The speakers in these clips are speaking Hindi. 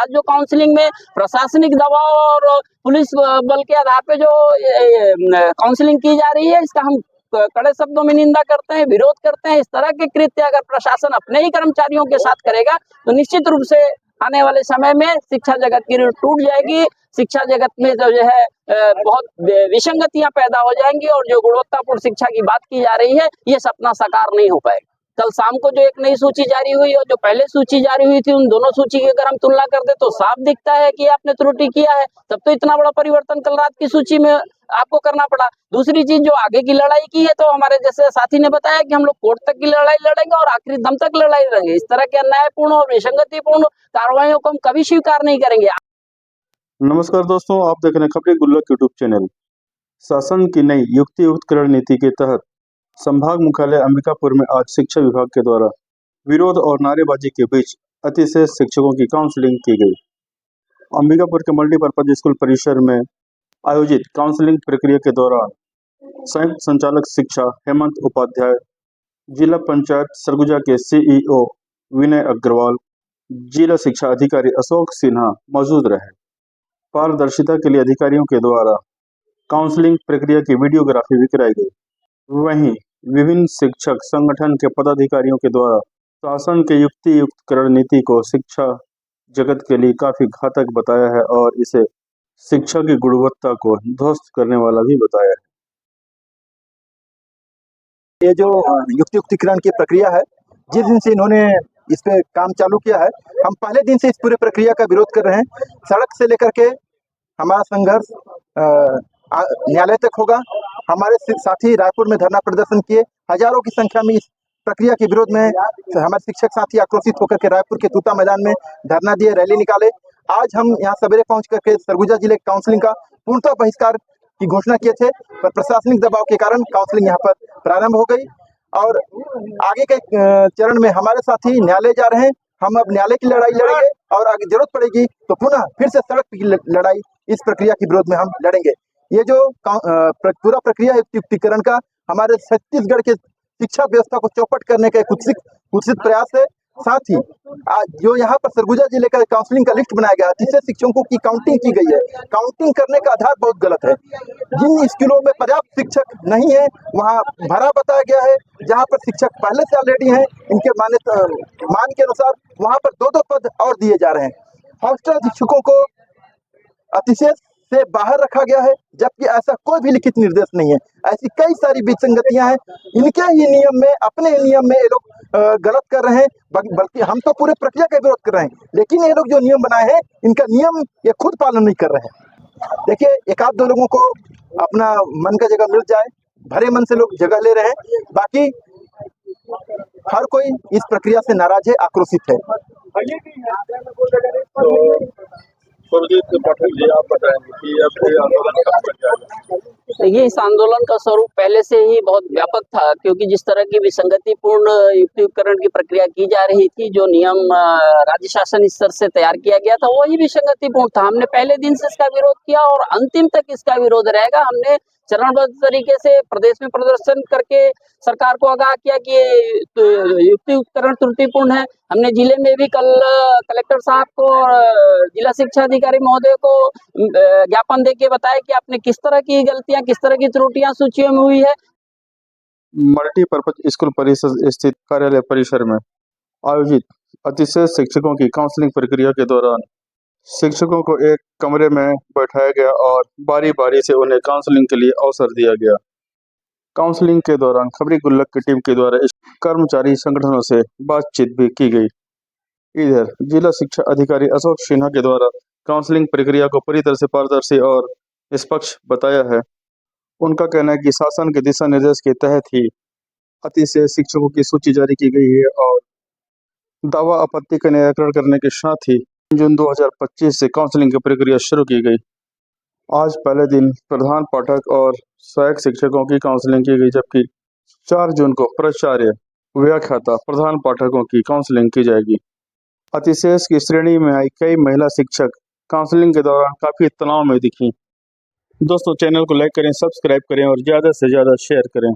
आज जो काउंसलिंग में प्रशासनिक दबाव और पुलिस बल के आधार पे जो काउंसलिंग की जा रही है, इसका हम कड़े शब्दों में निंदा करते हैं, विरोध करते हैं। इस तरह के कृत्य अगर प्रशासन अपने ही कर्मचारियों के साथ करेगा तो निश्चित रूप से आने वाले समय में शिक्षा जगत की रीढ़ टूट जाएगी। शिक्षा जगत में जो है बहुत विसंगतियां पैदा हो जाएंगी और जो गुणवत्तापूर्ण शिक्षा की बात की जा रही है, ये सपना साकार नहीं हो पाएगा। कल शाम को जो एक नई सूची जारी हुई और जो पहले सूची जारी हुई थी, उन दोनों सूची की अगर हम तुलना कर दे तो साफ दिखता है कि आपने त्रुटि किया है। तब तो इतना बड़ा परिवर्तन कल रात की सूची में आपको करना पड़ा। दूसरी चीज, जो आगे की लड़ाई की है, तो हमारे जैसे साथी ने बताया कि हम लोग कोर्ट तक की लड़ाई लड़ेंगे और आखिरी दम तक लड़ाई लड़ेंगे। इस तरह के अन्यायपूर्ण और विसंगतिपूर्ण कार्रवाइयों को हम कभी स्वीकार नहीं करेंगे। नमस्कार दोस्तों, आप देख रहे हैं खबरें गुल्लक यूट्यूब चैनल। शासन की नई युक्तियुक्तकरण नीति के तहत संभाग मुख्यालय अंबिकापुर में आज शिक्षा विभाग के द्वारा विरोध और नारेबाजी के बीच अतिशय शिक्षकों की काउंसलिंग की गई। अंबिकापुर के मल्टीपर्पज स्कूल परिसर में आयोजित काउंसलिंग प्रक्रिया के दौरान संयुक्त संचालक शिक्षा हेमंत उपाध्याय, जिला पंचायत सरगुजा के सीईओ विनय अग्रवाल, जिला शिक्षा अधिकारी अशोक सिन्हा मौजूद रहे। पारदर्शिता के लिए अधिकारियों के द्वारा काउंसलिंग प्रक्रिया की वीडियोग्राफी भी कराई गई। वहीं विभिन्न शिक्षक संगठन के पदाधिकारियों के द्वारा शासन के युक्तियुक्तकरण नीति को शिक्षा जगत के लिए काफी घातक बताया है और इसे शिक्षा की गुणवत्ता को ध्वस्त करने वाला भी बताया है। ये जो युक्तियुक्तिकरण की प्रक्रिया है, जिस दिन से इन्होंने इस पे काम चालू किया है, हम पहले दिन से इस पूरे प्रक्रिया का विरोध कर रहे हैं। सड़क से लेकर के हमारा संघर्ष न्यायालय तक होगा। हमारे साथी रायपुर में धरना प्रदर्शन किए, हजारों की संख्या में इस प्रक्रिया के विरोध में हमारे शिक्षक साथी आक्रोशित होकर के रायपुर के तूता मैदान में धरना दिए, रैली निकाले। आज हम यहाँ सवेरे पहुंच करके सरगुजा जिले काउंसलिंग का पूर्णतः बहिष्कार की घोषणा किए थे, पर प्रशासनिक दबाव के कारण काउंसलिंग यहाँ पर प्रारंभ हो गई और आगे के चरण में हमारे साथी न्यायालय जा रहे हैं। हम अब न्यायालय की लड़ाई लड़ेंगे और आगे जरूरत पड़ेगी तो पुनः फिर से सड़क की लड़ाई इस प्रक्रिया के विरोध में हम लड़ेंगे। ये जो पूरा प्रक्रिया युक्तियुक्तिकरण का हमारे छत्तीसगढ़ के शिक्षा व्यवस्था को चौपट करने का कुत्सित प्रयास है। साथ ही जो यहाँ पर सरगुजा जिले का काउंसलिंग का लिस्ट बनाया गया, जिससे शिक्षकों की काउंटिंग की गई है, काउंटिंग करने का आधार बहुत गलत है। जिन स्कूलों में पर्याप्त शिक्षक नहीं है, वहाँ भरा बताया गया है। जहाँ पर शिक्षक पहले से ऑलरेडी हैं, इनके मान के अनुसार वहाँ पर 2-2 पद और दिए जा रहे हैं। हॉस्टल शिक्षकों को अतिशय से बाहर रखा गया है, जबकि ऐसा कोई भी लिखित निर्देश नहीं है। ऐसी कई सारी विसंगतियां हैं। इनके ही नियम में, अपने ही नियम में ये लोग गलत कर रहे हैं, बल्कि हम तो पूरे प्रक्रिया का विरोध कर रहे हैं, लेकिन ये लोग जो नियम बनाए हैं, इनका नियम ये खुद पालन नहीं कर रहे हैं। देखिए, एक आध दो लोगों को अपना मन का जगह मिल जाए, भरे मन से लोग जगह ले रहे हैं, बाकी हर कोई इस प्रक्रिया से नाराज है, आक्रोशित है। देखिए, इस आंदोलन का स्वरूप पहले से ही बहुत व्यापक था, क्योंकि जिस तरह की विसंगतिपूर्ण युक्तियुक्तकरण की प्रक्रिया की जा रही थी, जो नियम राज्य शासन स्तर से तैयार किया गया था, वही विसंगतिपूर्ण था। हमने पहले दिन से इसका विरोध किया और अंतिम तक इसका विरोध रहेगा। हमने चरणबद्ध तरीके से प्रदेश में प्रदर्शन करके सरकार को आगाह किया कि युक्तियुक्तकरण त्रुटिपूर्ण है। हमने जिले में भी कल कलेक्टर साहब को और जिला शिक्षा अधिकारी महोदय को ज्ञापन देके बताया कि आपने किस तरह की गलतियां, किस तरह की त्रुटियां सूचियों में हुई है। मल्टीपर्पज स्कूल परिसर स्थित कार्यालय परिसर में आयोजित अतिशय शिक्षकों की काउंसलिंग प्रक्रिया के दौरान शिक्षकों को एक कमरे में बैठाया गया और बारी बारी से उन्हें काउंसलिंग के लिए अवसर दिया गया। काउंसलिंग के दौरान खबरी गुल्लक की टीम के द्वारा कर्मचारी संगठनों से बातचीत भी की गई। इधर जिला शिक्षा अधिकारी अशोक सिन्हा के द्वारा काउंसलिंग प्रक्रिया को पूरी तरह से पारदर्शी और निष्पक्ष बताया है। उनका कहना है कि शासन के दिशा निर्देश के तहत ही अतिशय शिक्षकों की सूची जारी की गई है और दावा आपत्ति का निराकरण करने के साथ ही जून 2025 से काउंसलिंग की प्रक्रिया शुरू की गई। आज पहले दिन प्रधान पाठक और सहायक शिक्षकों की काउंसलिंग की गई, जबकि 4 जून को प्राचार्य, व्याख्याता, प्रधान पाठकों की काउंसलिंग की जाएगी। अतिशेष की श्रेणी में आई कई महिला शिक्षक काउंसलिंग के दौरान काफी तनाव में दिखी। दोस्तों, चैनल को लाइक करें, सब्सक्राइब करें और ज़्यादा से ज़्यादा शेयर करें।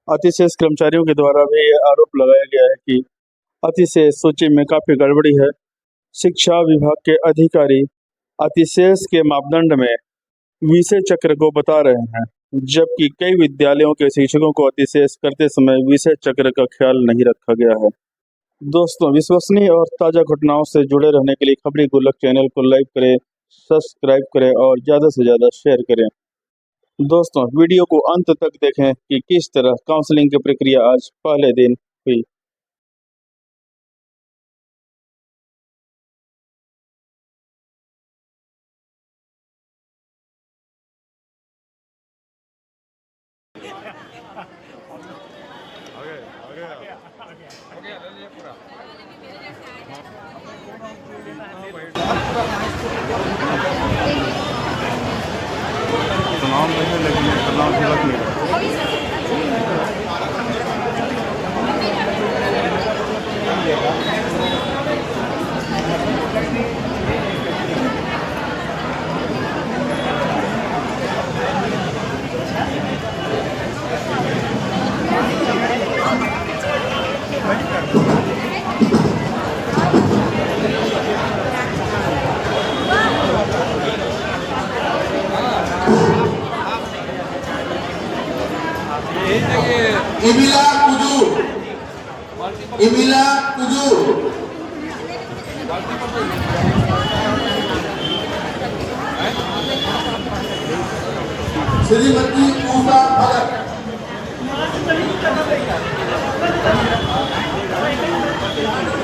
अतिशेष कर्मचारियों के द्वारा भी यह आरोप लगाया गया है कि अतिशेष सूची में काफ़ी गड़बड़ी है। शिक्षा विभाग के अधिकारी अतिशेष के मापदंड में विषय चक्र को बता रहे हैं, जबकि कई विद्यालयों के शिक्षकों को अतिशेष करते समय विषय चक्र का ख्याल नहीं रखा गया है। दोस्तों, विश्वसनीय और ताज़ा घटनाओं से जुड़े रहने के लिए खबरी गुल्लक चैनल को लाइक करें, सब्सक्राइब करें और ज़्यादा से ज़्यादा शेयर करें। दोस्तों, वीडियो को अंत तक देखें कि किस तरह काउंसलिंग की प्रक्रिया आज पहले दिन हुई। Emila Kudu श्रीमती उषा भगत